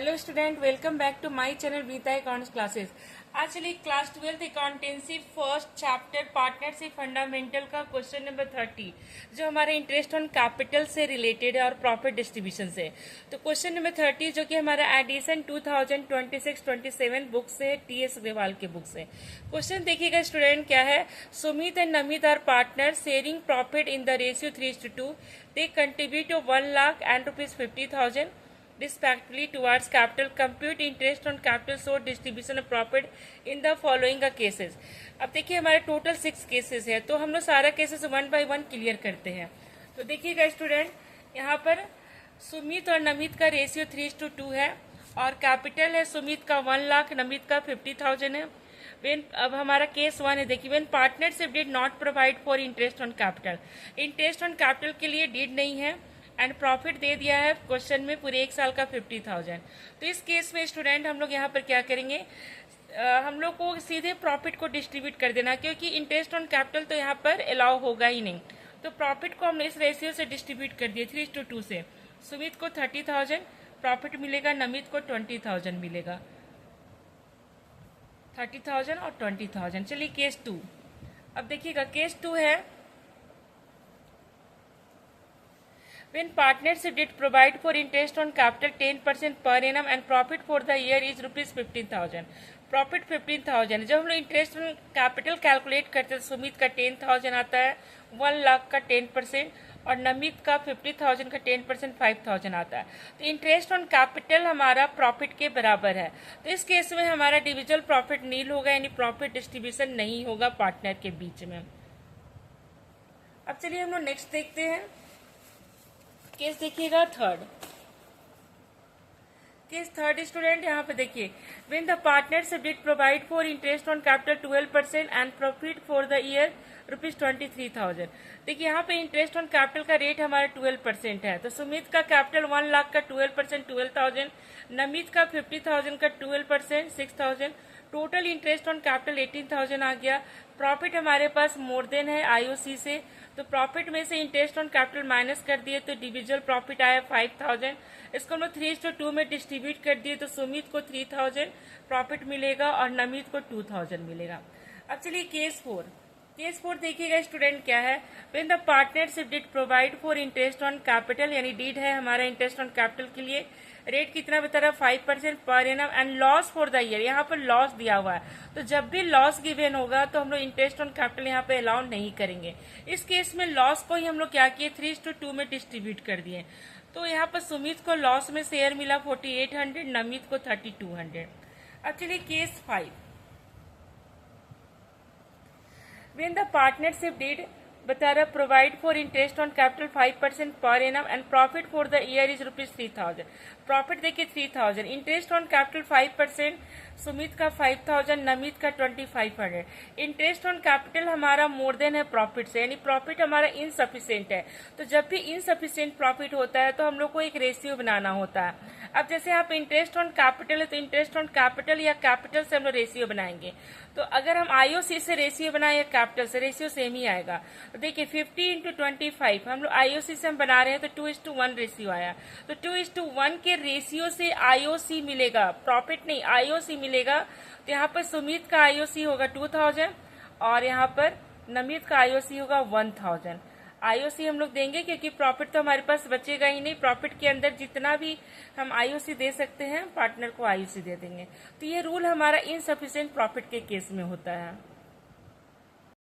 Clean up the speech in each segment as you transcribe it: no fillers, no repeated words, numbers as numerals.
Hello student, welcome back to my channel Vita accounts classes. आज चलिए class 12th accountancy first chapter partnership fundamental का question number 30 जो हमारे interest on capital से related है और प्रॉफिट डिस्ट्रीब्यूशन से। तो क्वेश्चन नंबर 30 जो कि हमारा एडिशन 2026-27 बुक से है, टीएस अग्रवाल के बुक से। क्वेश्चन देखिएगा स्टूडेंट, क्या है। Sumit and Namit are partner sharing profit in the ratio 3:2। They contribute to 1 lakh and ₹50,000 respectively towards capital. Compute interest on capital so distribution of profit in the following cases. अब देखिए हमारे total 6 cases है, तो हम लोग सारा केसेस 1 by 1 क्लियर करते हैं। तो देखिएगा स्टूडेंट, यहाँ पर सुमित और नमित का रेशियो 3:2 है और कैपिटल है सुमित का 1 लाख, नमित का 50,000 है। अब हमारा केस 1 है, देखिए when partnership did not provide for interest on capital. Interest on capital के लिए डिड नहीं है एंड प्रॉफिट दे दिया है क्वेश्चन में पूरे 1 साल का 50,000। तो इस केस में स्टूडेंट हम लोग यहाँ पर क्या करेंगे, हम लोग को सीधे प्रॉफिट को डिस्ट्रीब्यूट कर देना, क्योंकि इंटरेस्ट ऑन कैपिटल तो यहाँ पर अलाउ होगा ही नहीं। तो प्रॉफिट को हमने इस रेशियो से डिस्ट्रीब्यूट कर दिया 3:2 से। सुमित को 30,000 प्रॉफिट मिलेगा, नमित को 20,000 मिलेगा। 30,000 और 20,000। चलिए केस 2। अब देखिएगा केस 2 है, when partnership did provide for interest on capital 10% per annum and profit for the year is ₹15,000। Profit 15,000। जब हम लोग इंटरेस्ट ऑन कैपिटल कैलकुलेट करते हैं, सुमित का 10,000 आता है, 1 लाख का 10% और नमित का 50,000 का 10% 5,000 आता है। तो इंटरेस्ट ऑन कैपिटल हमारा प्रॉफिट के बराबर है। तो इस केस में हमारा डिविजुअल प्रॉफिट नील होगा, यानी प्रॉफिट डिस्ट्रीब्यूशन नहीं होगा पार्टनर के बीच में। अब चलिए हम लोग नेक्स्ट देखते हैं। केस देखिएगा केस थर्ड स्टूडेंट, यहाँ पे देखिए when the partnership did provide for interest on capital 12% and profit for the year ₹23,000। देखिए यहाँ पे इंटरेस्ट ऑन कैपिटल का रेट हमारा 12% है। तो सुमित का कैपिटल 1 लाख का 12% 12,000, नमित का 50,000 का 12% 6,000, टोटल इंटरेस्ट ऑन कैपिटल 18,000 आ गया। प्रॉफिट हमारे पास मोर देन है आईओसी से, तो प्रॉफिट में से इंटरेस्ट ऑन कैपिटल माइनस कर दिए तो इंडिविजुअल प्रॉफिट आया 5,000। इसको हम लोग 3:2 में डिस्ट्रीब्यूट कर दिए तो सुमित को 3,000 प्रॉफिट मिलेगा और नमित को 2,000 मिलेगा। अब चलिए केस 4। केस 4 देखिएगा स्टूडेंट, क्या है। When the partnership did provide for interest on capital, यानी डीड है हमारा इंटरेस्ट ऑन कैपिटल के लिए, रेट कितना बता रहा है 5% per annum and loss for the year. यहाँ पर लॉस दिया हुआ है, तो जब भी लॉस गिवन होगा तो हम लोग इंटरेस्ट ऑन कैपिटल यहाँ पे अलाउ नहीं करेंगे। इस केस में लॉस को ही हम लोग क्या किए 3:2 में डिस्ट्रीब्यूट कर दिए। तो यहाँ पर सुमित को लॉस में शेयर मिला 4,800, नमित को 3,200। अब चलिए case 5। When the partnership did बता रहा provide for interest on capital 5% per annum and profit for the year is ₹3,000। Profit देखिए 3,000, इंटरेस्ट ऑन कैपिटल 5%, सुमित का 5,000, नमित का 2,500। इंटरेस्ट ऑन कैपिटल हमारा मोर देन है प्रॉफिट से, यानी प्रॉफिट हमारा इनसफिशिएंट है। तो जब भी इनसफिशिएंट प्रॉफिट होता है तो हम लोग को एक रेशियो बनाना होता है। अब जैसे यहाँ पे इंटरेस्ट ऑन कैपिटल है तो इंटरेस्ट ऑन कैपिटल या कैपिटल से हम लोग रेशियो बनाएंगे। तो अगर हम आईओसी से रेशियो बनाए या कैपिटल से, रेशियो सेम ही आएगा। तो देखिए 50 × 25 हम लोग आईओसी से हम बना रहे हैं तो 2:1 रेशियो आया। तो 2:1 के रेशियो से आईओसी मिलेगा, प्रॉफिट नहीं आईओसी मिलेगा। तो यहाँ पर सुमित का आईओसी होगा 2,000 और यहाँ पर नमित का आईओसी होगा 1,000। आईओसी हम लोग देंगे क्योंकि प्रॉफिट तो हमारे पास बचेगा ही नहीं। प्रॉफिट के अंदर जितना भी हम आईओसी दे सकते हैं पार्टनर को आईओसी दे देंगे। तो ये रूल हमारा इनसफिशिएंट प्रॉफिट के केस में होता है।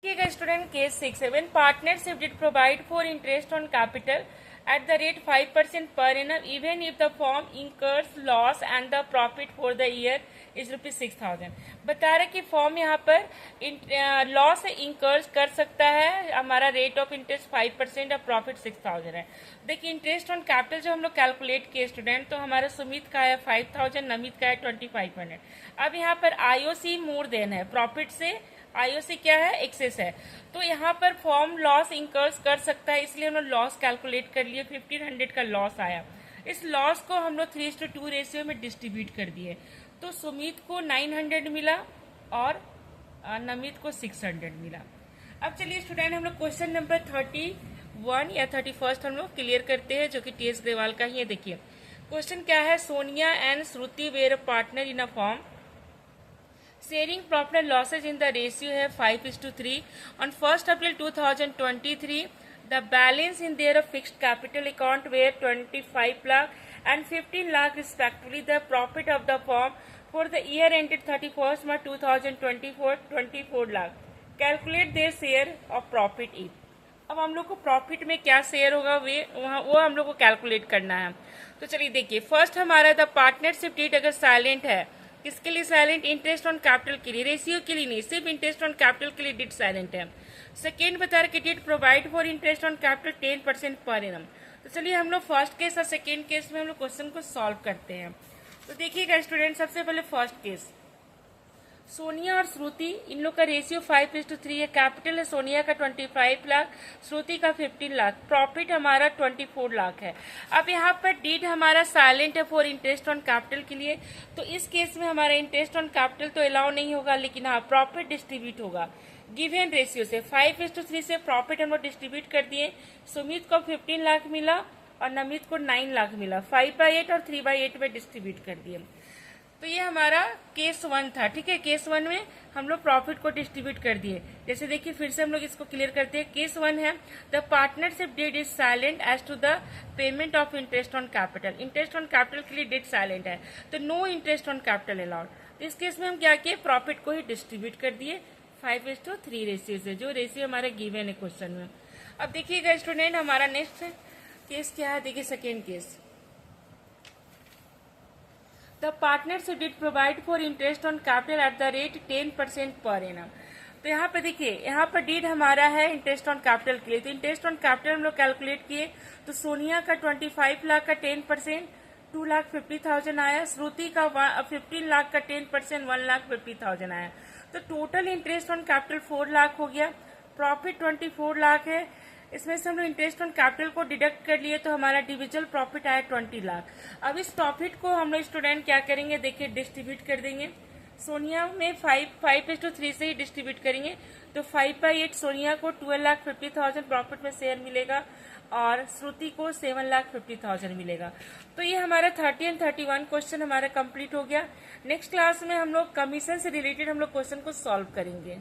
देखिएगा स्टूडेंट केस 6 है, when partnership did provide for interest on capital at the rate 5% per annum even if the firm incurs loss and the profit for the year is ₹6,000। बता रहे कि form यहाँ पर लॉस इंकर्स कर सकता है, हमारा रेट ऑफ इंटरेस्ट 5% और प्रॉफिट 6,000 है। देखिए इंटरेस्ट ऑन कैपिटल जो हम लोग कैलकुलेट किए स्टूडेंट, तो हमारा सुमित का है 5,000, नमित का है 2,500। अब यहाँ पर आईओसी मोर देन है प्रॉफिट से, आईओसी क्या है एक्सेस है। तो यहाँ पर फॉर्म लॉस इंकर्स कर सकता है, इसलिए हमने लॉस कैलकुलेट कर लिए, 1,500 का लॉस आया। इस लॉस को हम लोग 3:2 रेशियो में डिस्ट्रीब्यूट कर दिए। तो सुमित को 900 मिला और नमित को 600 मिला। अब चलिए स्टूडेंट हम लोग क्वेश्चन नंबर 31 या 31 हम लोग क्लियर करते हैं, जो कि टीएस अग्रवाल का ही है। देखिए क्वेश्चन क्या है, Sonia and Shruti were partner in a form sharing profit and losses in the ratio है 5:3. On 1st April 2023, the balance in their fixed capital account were 25 lakh and 15 lakh respectively. The profit of the firm for the year ended 31st March 2024 24 lakh. Calculate their share of profit if. अब हम लोग को profit में क्या share होगा वो हम लोग को कैलकुलेट करना है। तो चलिए देखिए, फर्स्ट हमारा द पार्टनरशिप डीड अगर साइलेंट है, किसके लिए साइलेंट, इंटरेस्ट ऑन कैपिटल के लिए, रेशियो के लिए नहीं, सिर्फ इंटरेस्ट ऑन कैपिटल के लिए डिड साइलेंट है। सेकेंड बता रहे कि did provide for interest on capital 10% per annum. तो चलिए हम लोग फर्स्ट केस और सेकेंड केस में हम लोग क्वेश्चन को सॉल्व करते हैं। तो देखिएगा स्टूडेंट, सबसे पहले फर्स्ट केस, सोनिया और श्रुति, इन लोग का रेशियो 5:3 है। कैपिटल है सोनिया का 25 लाख, श्रुति का 15 लाख, प्रॉफिट हमारा 24 लाख है। अब यहाँ पर डीड हमारा साइलेंट है फॉर इंटरेस्ट ऑन कैपिटल के लिए, तो इस केस में हमारा इंटरेस्ट ऑन कैपिटल तो अलाउ नहीं होगा, लेकिन हाँ प्रॉफिट डिस्ट्रीब्यूट होगा गिवन रेशियो से। 5:3 से प्रॉफिट हम लोग डिस्ट्रीब्यूट कर दिए। सुमित को 15 लाख मिला और नमित को 9 लाख मिला। 5/8 और 3/8 में डिस्ट्रीब्यूट कर दिए। तो ये हमारा केस 1 था, ठीक है। केस 1 में हम लोग प्रॉफिट को डिस्ट्रीब्यूट कर दिए। जैसे देखिए फिर से हम लोग इसको क्लियर करते हैं। केस 1 है the partnership deed is silent as to the payment of interest on capital. Interest on capital के लिए डीड साइलेंट है, तो no interest on capital allowed. तो इस केस में हम क्या किए, प्रॉफिट को ही डिस्ट्रीब्यूट कर दिए 5:3 रेशियो से, जो रेशियो हमारा गिवन है क्वेश्चन में। अब देखिएगा स्टूडेंट, हमारा नेक्स्ट केस क्या है, देखिए second case, the partnership did provide for interest on capital at the rate 10% per annum. तो यहाँ पे देखिए, यहाँ पर डीड हमारा है इंटरेस्ट ऑन कैपिटल के लिए, तो इंटरेस्ट ऑन कैपिटल हम लोग कैलकुलेट किए। तो सोनिया का 25 लाख का 10% 2,50,000 आया, श्रुति का 15 लाख का 10% 1,50,000 आया। तो total interest on capital 4 lakh हो गया, प्रॉफिट 24 लाख है। इसमें से हम लोग इंटरेस्ट ऑन कैपिटल को डिडक्ट कर लिए, तो हमारा डिविजुअल प्रॉफिट आया 20 लाख। अब इस प्रॉफिट को हम लोग स्टूडेंट क्या करेंगे, देखिए डिस्ट्रीब्यूट कर देंगे। सोनिया में 5:3 से ही डिस्ट्रीब्यूट करेंगे, तो 5/8 सोनिया को 12,50,000 प्रॉफिट में शेयर मिलेगा और श्रुति को 7,50,000 मिलेगा। तो ये हमारा 30 और 31 क्वेश्चन हमारा कंप्लीट हो गया। नेक्स्ट क्लास में हम लोग कमीशन से रिलेटेड हम लोग क्वेश्चन को सॉल्व करेंगे।